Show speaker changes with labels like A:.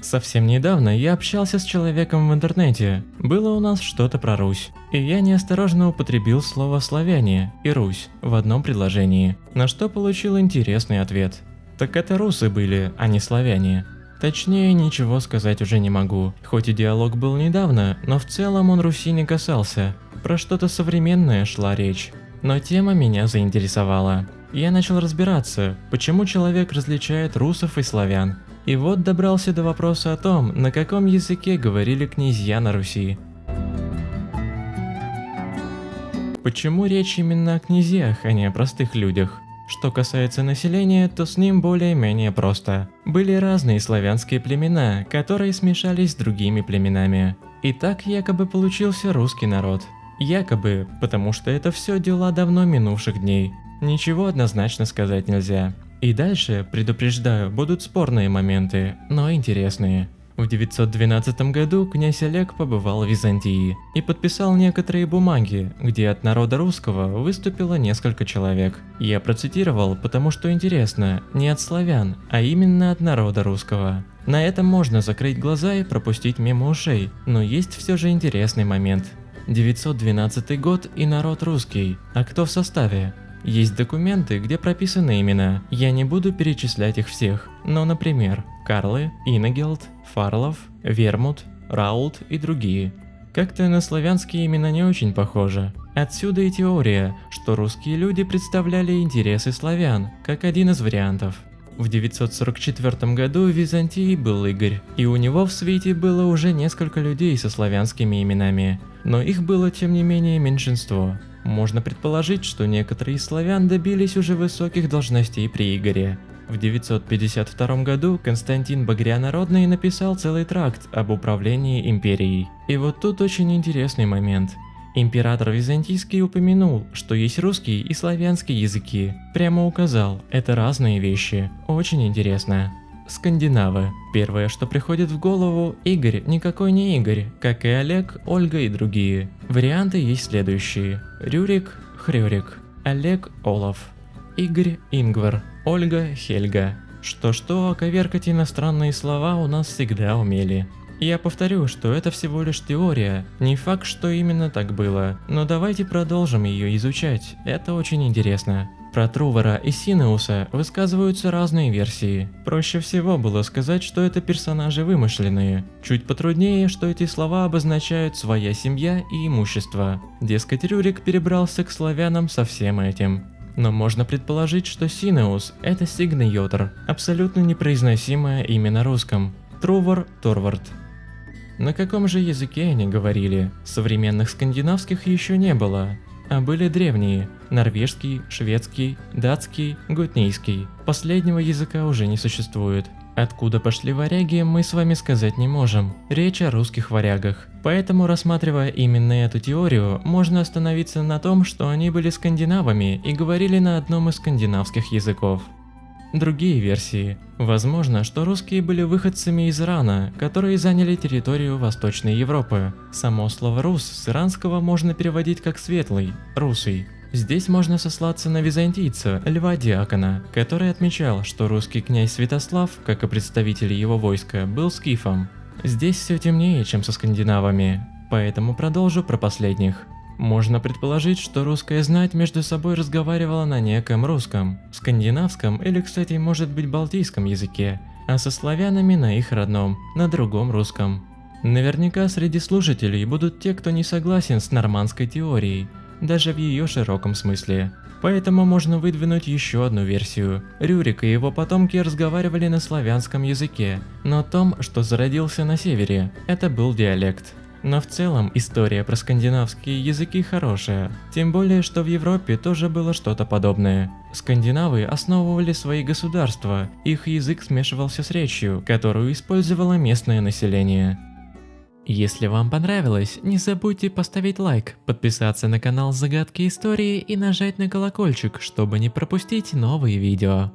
A: Совсем недавно я общался с человеком в интернете. Было у нас что-то про Русь. И я неосторожно употребил слово «славяне» и «Русь» в одном предложении, на что получил интересный ответ. Так это русы были, а не славяне. Точнее, ничего сказать уже не могу. Хоть и диалог был недавно, но в целом он Руси не касался. Про что-то современное шла речь. Но тема меня заинтересовала. Я начал разбираться, почему человек различает русов и славян. И вот добрался до вопроса о том, на каком языке говорили князья на Руси. Почему речь именно о князьях, а не о простых людях? Что касается населения, то с ним более-менее просто. Были разные славянские племена, которые смешались с другими племенами. И так якобы получился русский народ. Якобы, потому что это все дела давно минувших дней. Ничего однозначно сказать нельзя. И дальше, предупреждаю, будут спорные моменты, но интересные. В 912 году князь Олег побывал в Византии и подписал некоторые бумаги, где от народа русского выступило несколько человек. Я процитировал, потому что интересно, не от славян, а именно от народа русского. На этом можно закрыть глаза и пропустить мимо ушей, но есть все же интересный момент. 912 год и народ русский, а кто в составе? Есть документы, где прописаны имена, я не буду перечислять их всех, но, например, Карлы, Иннегилд, Фарлов, Вермут, Раулт и другие. Как-то на славянские имена не очень похоже. Отсюда и теория, что русские люди представляли интересы славян, как один из вариантов. В 944 году в Византии был Игорь, и у него в свите было уже несколько людей со славянскими именами, но их было тем не менее меньшинство. Можно предположить, что некоторые из славян добились уже высоких должностей при Игоре. В 952 году Константин Багрянародный написал целый тракт об управлении империей. И вот тут очень интересный момент. Император Византийский упомянул, что есть русский и славянский языки. Прямо указал, это разные вещи. Очень интересно. Скандинавы. Первое, что приходит в голову, Игорь никакой не Игорь, как и Олег, Ольга и другие. Варианты есть следующие. Рюрик, Хрюрик, Олег, Олаф, Игорь, Ингвар, Ольга, Хельга. Что-что, а коверкать иностранные слова у нас всегда умели. Я повторю, что это всего лишь теория, не факт, что именно так было, но давайте продолжим ее изучать, это очень интересно. Про Трувора и Синеуса высказываются разные версии. Проще всего было сказать, что это персонажи вымышленные. Чуть потруднее, что эти слова обозначают «своя семья» и «имущество». Дескать, Рюрик перебрался к славянам со всем этим. Но можно предположить, что Синеус – это Сигне-Йотр, абсолютно непроизносимое имя на русском. Трувор – Торвард. На каком же языке они говорили? Современных скандинавских еще не было. А были древние – норвежский, шведский, датский, готнийский. Последнего языка уже не существует. Откуда пошли варяги, мы с вами сказать не можем. Речь о русских варягах. Поэтому, рассматривая именно эту теорию, можно остановиться на том, что они были скандинавами и говорили на одном из скандинавских языков. Другие версии. Возможно, что русские были выходцами из Ирана, которые заняли территорию Восточной Европы. Само слово «рус» с иранского можно переводить как «светлый», «русый». Здесь можно сослаться на византийца Льва Диакона, который отмечал, что русский князь Святослав, как и представители его войска, был скифом. Здесь все темнее, чем со скандинавами, поэтому продолжу про последних. Можно предположить, что русская знать между собой разговаривала на неком русском, скандинавском или, кстати, может быть, балтийском языке, а со славянами на их родном, на другом русском. Наверняка среди слушателей будут те, кто не согласен с нормандской теорией, даже в ее широком смысле. Поэтому можно выдвинуть еще одну версию. Рюрик и его потомки разговаривали на славянском языке, но том, что зародился на севере, это был диалект. Но в целом история про скандинавские языки хорошая, тем более, что в Европе тоже было что-то подобное. Скандинавы основывали свои государства, их язык смешивался с речью, которую использовало местное население. Если вам понравилось, не забудьте поставить лайк, подписаться на канал Загадки Истории и нажать на колокольчик, чтобы не пропустить новые видео.